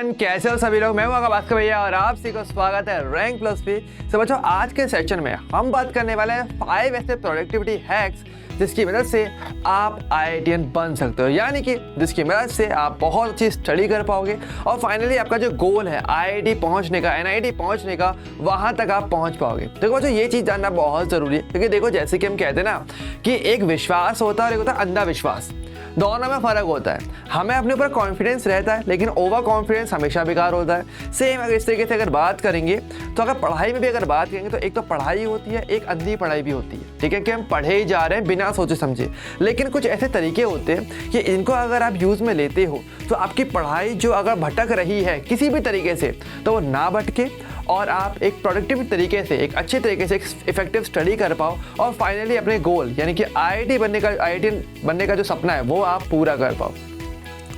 Everyone, कैसे हो सभी लोग। मैं हूं भास्कर भैया और आप सभी को स्वागत है रैंक प्लस पे। तो बच्चों, आज के सेशन में हम बात करने वाले हैं 5 ऐसे प्रोडक्टिविटी हैक्स जिसकी मदद से आप आईआईटीएन बन सकते हो, यानी कि जिसकी मदद से आप बहुत अच्छी स्टडी कर पाओगे और फाइनली आपका जो गोल है आईआईटी पहुंचने का, एनआईटी पहुंचने का, वहां तक आप पहुंच पाओगे। देखो बच्चों, ये चीज़ जानना बहुत ज़रूरी है, क्योंकि देखो जैसे कि हम कहते हैं ना कि एक विश्वास होता है और एक होता है अंधा विश्वास। दोनों में फ़र्क होता है। हमें अपने ऊपर कॉन्फिडेंस रहता है, लेकिन ओवर कॉन्फिडेंस हमेशा बेकार होता है। सेम अगर इस तरीके से अगर बात करेंगे तो अगर पढ़ाई में भी अगर बात करेंगे तो एक तो पढ़ाई होती है, एक अंधी पढ़ाई भी होती है। ठीक है कि हम पढ़े ही जा रहे हैं बिना सोचे समझे, लेकिन कुछ ऐसे तरीके होते हैं कि इनको अगर आप यूज़ में लेते हो तो आपकी पढ़ाई जो अगर भटक रही है किसी भी तरीके से, तो वो ना भटके और आप एक प्रोडक्टिव तरीके से, एक अच्छे तरीके से एक इफेक्टिव स्टडी कर पाओ और फाइनली अपने गोल यानी कि आईआईटी बनने का जो सपना है वो आप पूरा कर पाओ।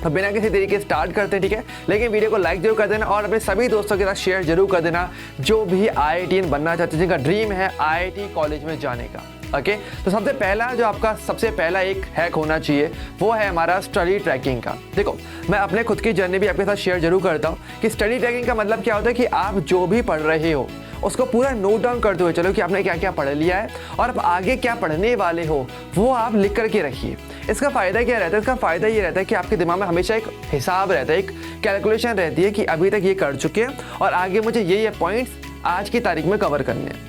तो बिना किसी तरीके स्टार्ट करते हैं, ठीक है। लेकिन वीडियो को लाइक जरूर कर देना और अपने सभी दोस्तों के साथ शेयर जरूर कर देना जो भी आईआईटीएन बनना चाहते हैं, जिनका ड्रीम है आईआईटी कॉलेज में जाने का। ओके तो सबसे पहला जो आपका सबसे पहला एक हैक होना चाहिए वो है हमारा स्टडी ट्रैकिंग का। देखो, मैं अपने खुद की जर्नी भी आपके साथ शेयर जरूर करता हूँ कि स्टडी ट्रैकिंग का मतलब क्या होता है कि आप जो भी पढ़ रहे हो उसको पूरा नोट डाउन करते हुए चलो कि आपने क्या क्या पढ़ लिया है और आप आगे क्या पढ़ने वाले हो वो आप लिख करके रखिए। इसका फ़ायदा क्या रहता है? इसका फ़ायदा ये रहता है कि आपके दिमाग में हमेशा एक हिसाब रहता है, एक कैलकुलेशन रहती है कि अभी तक ये कर चुके हैं और आगे मुझे ये पॉइंट्स आज की तारीख में कवर करने हैं।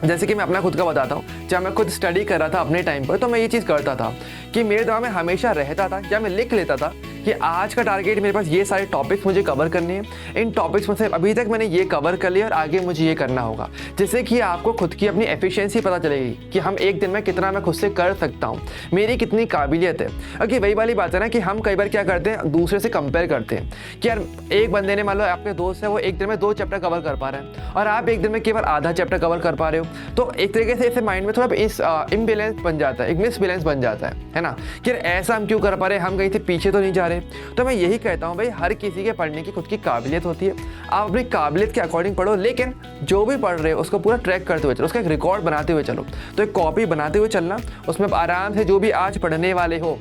जैसे कि मैं अपना खुद का बताता हूँ, जब मैं खुद स्टडी कर रहा था अपने टाइम पर, तो मैं ये चीज़ करता था कि मेरे दिमाग में हमेशा रहता था या मैं लिख लेता था कि आज का टारगेट मेरे पास ये सारे टॉपिक्स मुझे कवर करने हैं। इन टॉपिक्स में से अभी तक मैंने ये कवर कर लिया और आगे मुझे ये करना होगा, जिससे कि आपको खुद की अपनी एफिशिएंसी पता चलेगी कि हम एक दिन में कितना मैं खुद से कर सकता हूँ, मेरी कितनी काबिलियत है। क्योंकि वही वाली बात है ना कि हम कई बार क्या करते हैं, दूसरे से कंपेयर करते हैं कि यार एक बंदे ने, मान लो आपके दोस्त है, वो एक दिन में 2 चैप्टर कवर कर पा रहे हैं और आप एक दिन में केवल आधा चैप्टर कवर कर पा रहे हो। तो एक तरीके से ऐसे माइंड में थोड़ा इम्बैलेंस बन जाता है, एक मिसबैलेंस बन जाता है ना कि ऐसा हम क्यों कर पा रहे हैं, हम कहीं से पीछे तो नहीं जा रहे। तो मैं यही कहता हूँ भाई, हर किसी के पढ़ने की खुद की काबिलियत होती है, आप अपनी काबिलियत के अकॉर्डिंग पढ़ो, लेकिन जो भी पढ़ रहे हो उसको पूरा ट्रैक करते हुए चलो, उसका एक रिकॉर्ड बनाते हुए चलो। तो एक कॉपी बनाते हुए चलना, उसमें आराम से जो भी आज पढ़ने वाले हो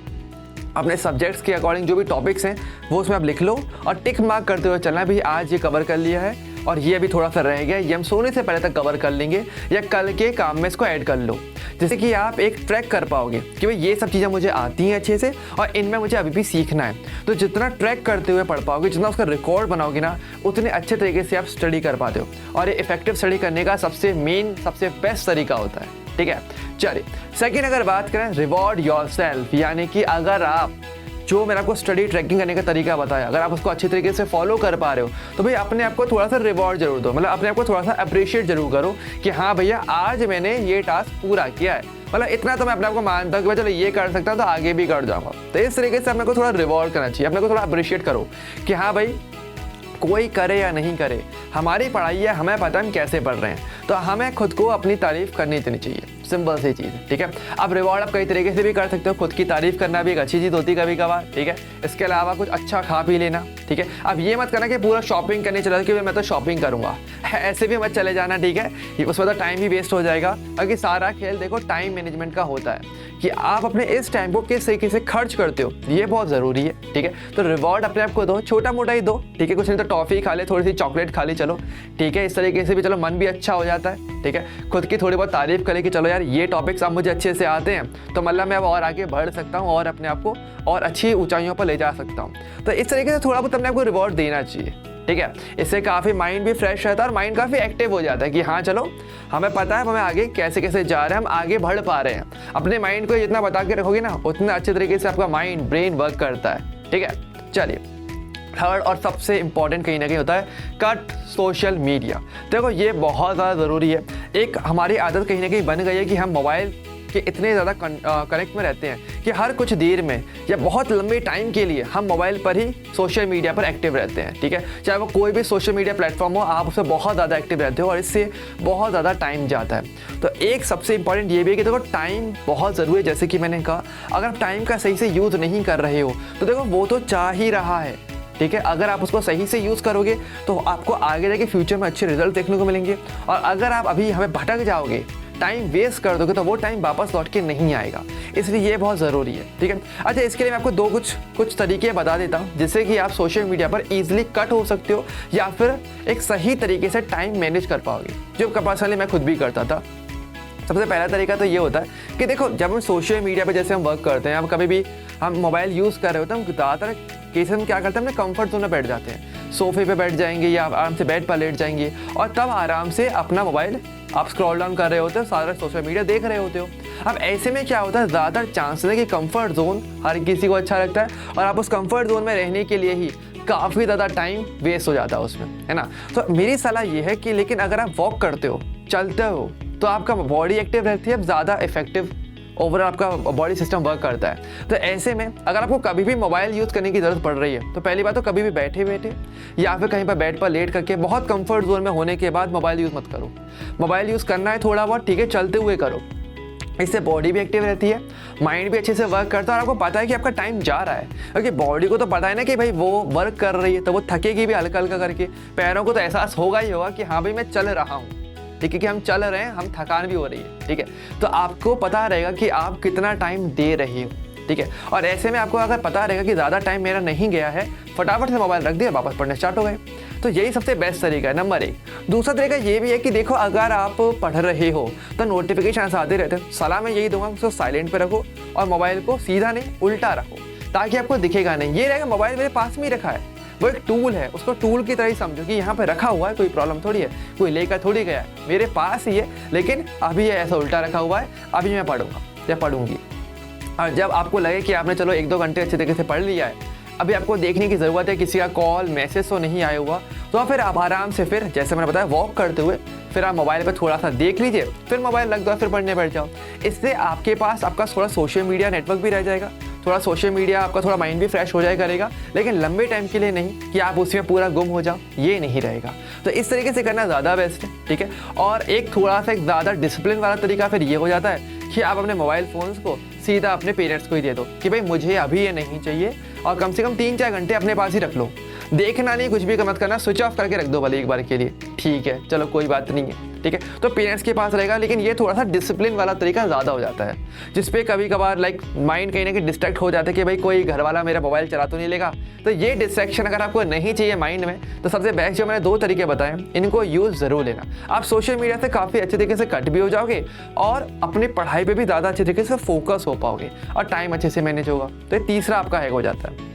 अपने सब्जेक्ट्स के अकॉर्डिंग जो भी टॉपिक्स हैं वो उसमें आप लिख लो और टिक मार्क करते हुए चलना, भी आज ये कवर कर लिया है और ये अभी थोड़ा सा रह गया, ये हम सोने से पहले तक कवर कर लेंगे या कल के काम में इसको ऐड कर लो, जिससे कि आप एक ट्रैक कर पाओगे कि भाई ये सब चीज़ें मुझे आती हैं अच्छे से और इनमें मुझे अभी भी सीखना है। तो जितना ट्रैक करते हुए पढ़ पाओगे, जितना उसका रिकॉर्ड बनाओगे ना, उतने अच्छे तरीके से आप स्टडी कर पाते हो और ये इफेक्टिव स्टडी करने का सबसे बेस्ट तरीका होता है। ठीक है, चलिए सेकेंड अगर बात करें, रिवॉर्ड योरसेल्फ, यानी कि अगर आप जो मैंने आपको स्टडी ट्रैकिंग करने का तरीका बताया, अगर आप उसको अच्छे तरीके से फॉलो कर पा रहे हो तो भाई अपने आप को थोड़ा सा रिवॉर्ड जरूर दो, मतलब अपने आप को थोड़ा सा अप्रिशिएट जरूर करो कि हाँ भैया आज मैंने ये टास्क पूरा किया है। मतलब इतना तो मैं अपने आप को मानता हूँ कि भाई चलो ये कर सकता हूँ तो आगे भी कर जाऊँगा। तो इस तरीके से अपने को थोड़ा रिवॉर्ड करना चाहिए, अपने को थोड़ा अप्रिशिएट करो कि हाँ भाई कोई करे या नहीं करे, हमारी पढ़ाई है, हमें पता है हम कैसे पढ़ रहे हैं, तो हमें खुद को अपनी तारीफ करनी देनी चाहिए। सिंपल सी चीज़ है, ठीक है। अब रिवॉर्ड आप कई तरीके से भी कर सकते हो, खुद की तारीफ करना भी एक अच्छी चीज़ होती है कभी कभार, ठीक है। इसके अलावा कुछ अच्छा खा पी लेना, ठीक है। अब ये मत करना कि पूरा शॉपिंग करने चला कि मैं तो शॉपिंग करूँगा, ऐसे भी मत चले जाना, ठीक है। उसमें तो टाइम भी वेस्ट हो जाएगा। क्योंकि सारा खेल देखो टाइम मैनेजमेंट का होता है कि आप अपने इस टाइम को किस तरीके से खर्च करते हो, ये बहुत ज़रूरी है, ठीक है। तो रिवॉर्ड अपने आप को दो, छोटा मोटा ही दो, ठीक है। कुछ नहीं तो टॉफ़ी खा ले, थोड़ी सी चॉकलेट खा ली, चलो ठीक है। इस तरीके से भी चलो मन भी अच्छा हो जाता है, ठीक है। खुद की थोड़ी बहुत तारीफ करें कि चलो यार ये टॉपिक्स अब मुझे अच्छे से आते हैं, तो मतलब मैं अब और आगे बढ़ सकता हूँ और अपने आप को और अच्छी ऊंचाइयों पर ले जा सकता हूँ। तो इस तरीके से थोड़ा बहुत अपने आपको रिवॉर्ड देना चाहिए, ठीक है। इससे काफ़ी माइंड भी फ्रेश रहता है और माइंड काफ़ी एक्टिव हो जाता है कि हाँ चलो हमें पता है हमें आगे कैसे कैसे जा रहे हैं, हम आगे बढ़ पा रहे हैं। अपने माइंड को जितना बता के रखोगे ना, उतना अच्छे तरीके से आपका माइंड ब्रेन वर्क करता है, ठीक है। चलिए थर्ड और सबसे इंपॉर्टेंट कहीं ना कहीं होता है कट सोशल मीडिया। देखो ये बहुत ज़्यादा ज़रूरी है। एक हमारी आदत कहीं ना कहीं बन गई है कि हम मोबाइल के इतने ज़्यादा कनेक्ट में रहते हैं कि हर कुछ देर में या बहुत लंबे टाइम के लिए हम मोबाइल पर ही सोशल मीडिया पर एक्टिव रहते हैं, ठीक है। चाहे वो कोई भी सोशल मीडिया प्लेटफॉर्म हो, आप उसमें बहुत ज़्यादा एक्टिव रहते हो और इससे बहुत ज़्यादा टाइम जाता है। तो एक सबसे इंपॉर्टेंट ये भी है कि देखो टाइम बहुत ज़रूरी है। जैसे कि मैंने कहा, अगर आप टाइम का सही से यूज़ नहीं कर रहे हो तो देखो वो तो चाह ही रहा है, ठीक है। अगर आप उसको सही से यूज़ करोगे तो आपको आगे जाके फ्यूचर में अच्छे रिजल्ट देखने को मिलेंगे। और अगर आप अभी हमें भटक जाओगे टाइम वेस्ट कर दोगे तो वो टाइम वापस लौट के नहीं आएगा, इसलिए ये बहुत ज़रूरी है, ठीक है। अच्छा, इसके लिए मैं आपको कुछ तरीके बता देता हूँ जिससे कि आप सोशल मीडिया पर ईजिली कट हो सकते हो या फिर एक सही तरीके से टाइम मैनेज कर पाओगे, जो पर्सनली मैं खुद भी करता था। सबसे पहला तरीका तो ये होता है कि देखो, जब हम सोशल मीडिया पे जैसे हम वर्क करते हैं, हम कभी भी हम मोबाइल यूज़ कर रहे होते हैं, हम ज़्यादातर केस में क्या करते हैं, अपने कंफर्ट जोन में बैठ जाते हैं, सोफे पे बैठ जाएंगे या आराम से बेड पर लेट जाएंगे और तब आराम से अपना मोबाइल आप स्क्रॉल डाउन कर रहे होते हो, सारा सोशल मीडिया देख रहे होते हो। अब ऐसे में क्या होता है, ज़्यादातर चांसेस है कि कंफर्ट जोन हर किसी को अच्छा लगता है और आप उस कंफर्ट जोन में रहने के लिए ही काफ़ी ज़्यादा टाइम वेस्ट हो जाता है उसमें, है ना। तो मेरी सलाह ये है कि लेकिन अगर आप वॉक करते हो, चलते हो, तो आपका बॉडी एक्टिव रहती है, ज़्यादा इफेक्टिव ओवरऑल आपका बॉडी सिस्टम वर्क करता है। तो ऐसे में अगर आपको कभी भी मोबाइल यूज़ करने की ज़रूरत पड़ रही है तो पहली बात तो कभी भी बैठे बैठे या फिर कहीं पर बेड पर लेट करके बहुत कंफर्ट जोन में होने के बाद मोबाइल यूज़ मत करो। मोबाइल यूज़ करना है थोड़ा बहुत, ठीक है, चलते हुए करो, इससे बॉडी भी एक्टिव रहती है, माइंड भी अच्छे से वर्क करता है और आपको पता है कि आपका टाइम जा रहा है, क्योंकि बॉडी को तो पता है ना कि भाई वो वर्क कर रही है, तो वो थकेगी भी हल्का हल्का करके। पैरों को तो एहसास होगा ही होगा कि हाँ भाई मैं चल रहा हूँ, ठीक है, कि हम चल रहे हैं, हम थकान भी हो रही है, ठीक है। तो आपको पता रहेगा कि आप कितना टाइम दे रहे हो, ठीक है। और ऐसे में आपको अगर पता रहेगा कि ज़्यादा टाइम मेरा नहीं गया है, फटाफट से मोबाइल रख दिया, वापस पढ़ने स्टार्ट हो गए। तो यही सबसे बेस्ट तरीका है, नंबर 1। दूसरा तरीका ये भी है कि देखो, अगर आप पढ़ रहे हो तो नोटिफिकेशन आते रहते हैं, सलाह मैं यही दूंगा उसको साइलेंट पे रखो और मोबाइल को सीधा नहीं उल्टा रखो, ताकि आपको दिखेगा नहीं। ये रहेगा मोबाइल मेरे पास में ही रखा है, वो एक टूल है, उसको टूल की तरह ही समझो कि यहाँ पे रखा हुआ है, कोई प्रॉब्लम थोड़ी है, कोई लेकर थोड़ी गया है, मेरे पास ही है, लेकिन अभी ये ऐसा उल्टा रखा हुआ है, अभी मैं पढ़ूंगा या पढ़ूंगी। और जब आपको लगे कि आपने चलो 1-2 घंटे अच्छे तरीके से पढ़ लिया है, अभी आपको देखने की ज़रूरत है किसी का कॉल मैसेज तो नहीं आया हुआ, तो फिर आप आराम से, फिर जैसे मैंने बताया, वॉक करते हुए फिर आप मोबाइल पर थोड़ा सा देख लीजिए, फिर मोबाइल रख दो, फिर पढ़ने बैठ जाओ। इससे आपके पास आपका थोड़ा सोशल मीडिया नेटवर्क भी रह जाएगा, थोड़ा सोशल मीडिया आपका थोड़ा माइंड भी फ्रेश हो जाया करेगा, लेकिन लंबे टाइम के लिए नहीं कि आप उसमें पूरा गुम हो जाओ, ये नहीं रहेगा। तो इस तरीके से करना ज़्यादा बेस्ट है, ठीक है। और एक थोड़ा सा एक ज़्यादा डिसिप्लिन वाला तरीका फिर ये हो जाता है कि आप अपने मोबाइल फ़ोन्स को सीधा अपने पेरेंट्स को ही दे दो कि भाई मुझे अभी ये नहीं चाहिए, और कम से कम 3-4 घंटे अपने पास ही रख लो। देखना नहीं, कुछ भी मत करना, स्विच ऑफ करके रख दो भले एक बार के लिए, ठीक है, चलो कोई बात नहीं है, ठीक है। तो पेरेंट्स के पास रहेगा, लेकिन ये थोड़ा सा डिसिप्लिन वाला तरीका ज़्यादा हो जाता है, जिसपे कभी कभार माइंड कहीं ना कहीं डिस्ट्रैक्ट हो जाता है कि भाई कोई घर वाला मेरा मोबाइल चला तो नहीं लेगा। तो ये डिस्ट्रैक्शन अगर आपको नहीं चाहिए माइंड में, तो सबसे बेस्ट जो मैंने 2 तरीके बताए, इनको यूज़ ज़रूर लेना। आप सोशल मीडिया से काफ़ी अच्छे तरीके से कट भी हो जाओगे और अपनी पढ़ाई पर भी ज़्यादा अच्छे तरीके से फोकस हो पाओगे और टाइम अच्छे से मैनेज होगा। तो ये तीसरा आपका हैक हो जाता है।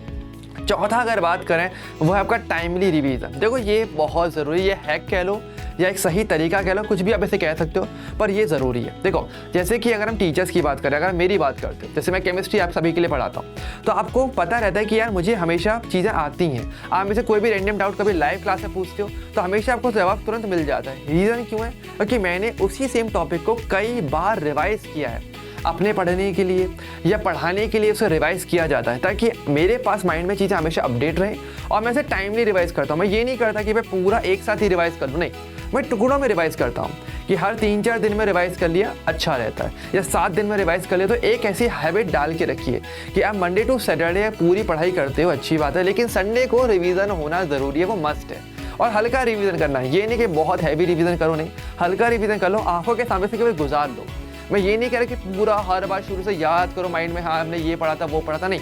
चौथा अगर बात करें वो है आपका टाइमली रिवीजन। देखो, ये बहुत ज़रूरी है, हैक कह लो या एक सही तरीका कह लो, कुछ भी आप ऐसे कह सकते हो, पर ये ज़रूरी है। देखो, जैसे कि अगर हम टीचर्स की बात करें, अगर मेरी बात करते हो, जैसे मैं केमिस्ट्री आप सभी के लिए पढ़ाता हूँ, तो आपको पता रहता है कि यार मुझे हमेशा चीज़ें आती हैं। आप में से कोई भी रैंडम डाउट कभी लाइव क्लास में पूछते हो तो हमेशा आपको जवाब तुरंत मिल जाता है। रीज़न क्यों है? क्योंकि मैंने उसी सेम टॉपिक को कई बार रिवाइज़ किया है। अपने पढ़ने के लिए या पढ़ाने के लिए उसे रिवाइज किया जाता है, ताकि मेरे पास माइंड में चीज़ें हमेशा अपडेट रहें और मैं इसे टाइमली रिवाइज करता हूँ। मैं ये नहीं करता कि मैं पूरा एक साथ ही रिवाइज कर लूँ, नहीं, मैं टुकड़ों में रिवाइज करता हूँ कि हर 3-4 दिन में रिवाइज कर लिया अच्छा रहता है, या 7 दिन में रिवाइज कर लिया। तो एक ऐसी हैबिट डाल के रखिए कि आप मंडे टू सैटरडे पूरी पढ़ाई करते हो, अच्छी बात है, लेकिन संडे को रिवीजन होना ज़रूरी है, वो मस्ट है। और हल्का रिवीजन करना है, ये नहीं कि बहुत हैवी रिवीजन करो, नहीं, हल्का रिवीजन कर लो, आंखों के सामने से केवल गुजार लो। मैं ये नहीं कह रहा कि पूरा हर बार शुरू से याद करो माइंड में, हाँ हमने ये पढ़ा था वो पढ़ा था, नहीं,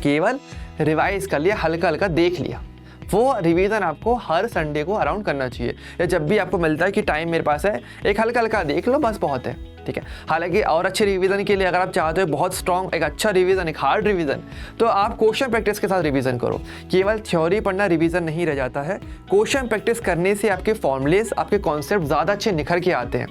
केवल रिवाइज कर लिया, हल्का हल्का देख लिया। वो रिवीजन आपको हर संडे को अराउंड करना चाहिए, या जब भी आपको मिलता है कि टाइम मेरे पास है, एक हल्का हल्का देख लो, बस बहुत है, ठीक है। हालांकि और अच्छे रिवीजन के लिए अगर आप चाहते हो बहुत स्ट्रॉन्ग एक अच्छा रिवीजन, एक हार्ड रिवीजन, तो आप क्वेश्चन प्रैक्टिस के साथ रिवीजन करो। केवल थ्योरी पढ़ना रिवीजन नहीं रह जाता है, क्वेश्चन प्रैक्टिस करने से आपके फॉर्मूलेस, आपके कॉन्सेप्ट ज़्यादा अच्छे निखर के आते हैं।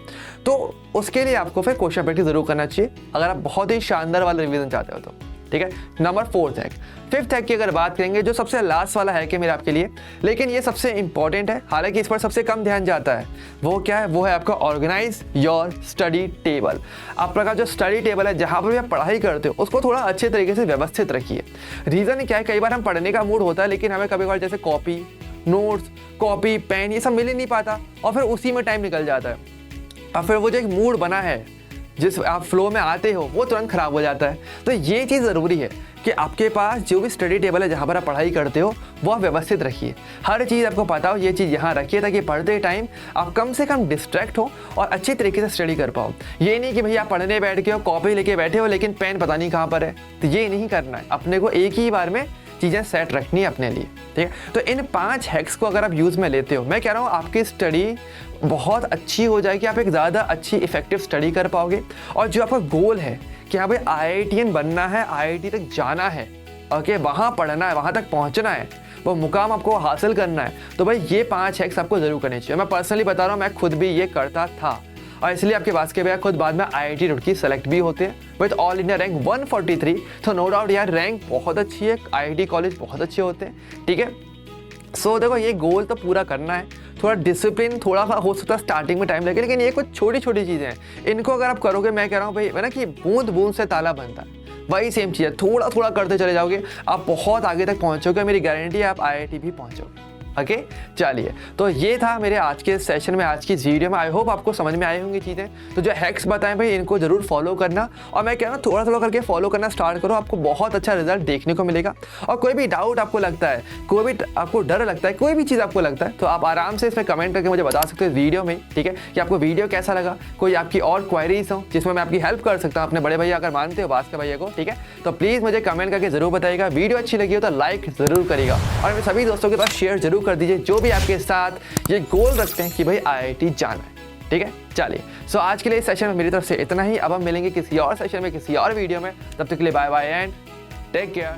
तो उसके लिए आपको फिर क्वेश्चन प्रैक्टिस जरूर करना चाहिए अगर आप बहुत ही शानदार वाला रिवीजन चाहते हो तो, ठीक है। Number 4th hack. 5th hack की अगर बात करेंगे, जो सबसे लास्ट वाला हैक है मेरा आपके लिए, लेकिन ये सबसे इंपॉर्टेंट है, हालांकि इस पर सबसे कम ध्यान जाता है। वो क्या है? वो है आपका ऑर्गेनाइज योर स्टडी टेबल। आपका जो स्टडी टेबल है, जहाँ पर भी आप पढ़ाई करते हो, उसको थोड़ा अच्छे तरीके से व्यवस्थित रखिए। रीज़न क्या है, कई बार हम पढ़ने का मूड होता है, लेकिन हमें कभी कभार जैसे कॉपी, नोट्स, कॉपी, पेन, ये सब मिल ही नहीं पाता और फिर उसी में टाइम निकल जाता है। और फिर वो जो एक मूड बना है जिस आप फ्लो में आते हो वो तुरंत खराब हो जाता है। तो ये चीज़ ज़रूरी है कि आपके पास जो भी स्टडी टेबल है जहाँ पर आप पढ़ाई करते हो वो आप व्यवस्थित रखिए, हर चीज़ आपको पता हो ये चीज़ यहाँ रखिए, ताकि पढ़ते टाइम आप कम से कम डिस्ट्रैक्ट हो और अच्छी तरीके से स्टडी कर पाओ। ये नहीं कि भैया आप पढ़ने बैठ के हो, कॉपी लेके बैठे हो लेकिन पेन पता नहीं कहाँ पर है, तो ये नहीं करना है। अपने को एक ही बार में चीज़ें सेट रखनी है अपने लिए, ठीक है। तो इन 5 हैक्स को अगर आप यूज़ में लेते हो, मैं कह रहा हूँ आपकी स्टडी बहुत अच्छी हो जाएगी, आप एक ज़्यादा अच्छी इफेक्टिव स्टडी कर पाओगे। और जो आपका गोल है कि हाँ भाई IITian बनना है, IIT तक जाना है, ओके, वहाँ पढ़ना है, वहाँ तक पहुँचना है, वो मुकाम आपको हासिल करना है, तो भाई ये 5 हैक्स आपको ज़रूर करने चाहिए। मैं पर्सनली बता रहा हूँ, मैं खुद भी ये करता था और इसलिए आपके पास के भैया खुद बाद में IIT रुड़की सेलेक्ट भी होते हैं विद ऑल इंडिया रैंक 143। तो नो डाउट यार रैंक बहुत अच्छी है, IIT कॉलेज बहुत अच्छे होते हैं, ठीक है। सो देखो ये गोल तो पूरा करना है, थोड़ा डिसिप्लिन थोड़ा सा हो सकता है स्टार्टिंग में टाइम लगे, लेकिन ये कुछ छोटी छोटी चीज़ें हैं, इनको अगर आप करोगे, मैं कह रहा हूँ भाई है ना कि बूंद बूंद से ताला बनता है, वही सेम चीज़ है, थोड़ा थोड़ा करते चले जाओगे आप बहुत आगे तक पहुँचोगे, मेरी गारंटी है आप IIT भी पहुँचोगे। ओके चलिए, तो ये था मेरे आज के सेशन में, आज की वीडियो में। आई होप आपको समझ में आई होंगी चीज़ें। तो जो हैक्स बताएं भाई इनको ज़रूर फॉलो करना, और मैं कह रहा हूँ थोड़ा थोड़ा करके फॉलो करना स्टार्ट करो, आपको बहुत अच्छा रिजल्ट देखने को मिलेगा। और कोई भी डाउट आपको लगता है, कोई भी आपको डर लगता है, कोई भी चीज़ आपको लगता है, तो आप आराम से इसमें कमेंट करके मुझे बता सकते हो वीडियो में, ठीक है, कि आपको वीडियो कैसा लगा, कोई आपकी और क्वायरीज हो जिसमें मैं आपकी हेल्प कर सकता हूँ, अपने बड़े भैया अगर मानते हो भास्कर भैया को, ठीक है, तो प्लीज़ मुझे कमेंट करके ज़रूर बताइएगा। वीडियो अच्छी लगी हो तो लाइक ज़रूर करिएगा और मेरे सभी दोस्तों के पास शेयर जरूर कर दीजिए जो भी के साथ ये गोल रखते हैं कि भाई IIT जाना है, ठीक है। चलिए, सो आज के लिए इस सेशन में मेरी तरफ से इतना ही। अब हम मिलेंगे किसी और सेशन में, किसी और वीडियो में, तब तक के लिए bye bye and take care.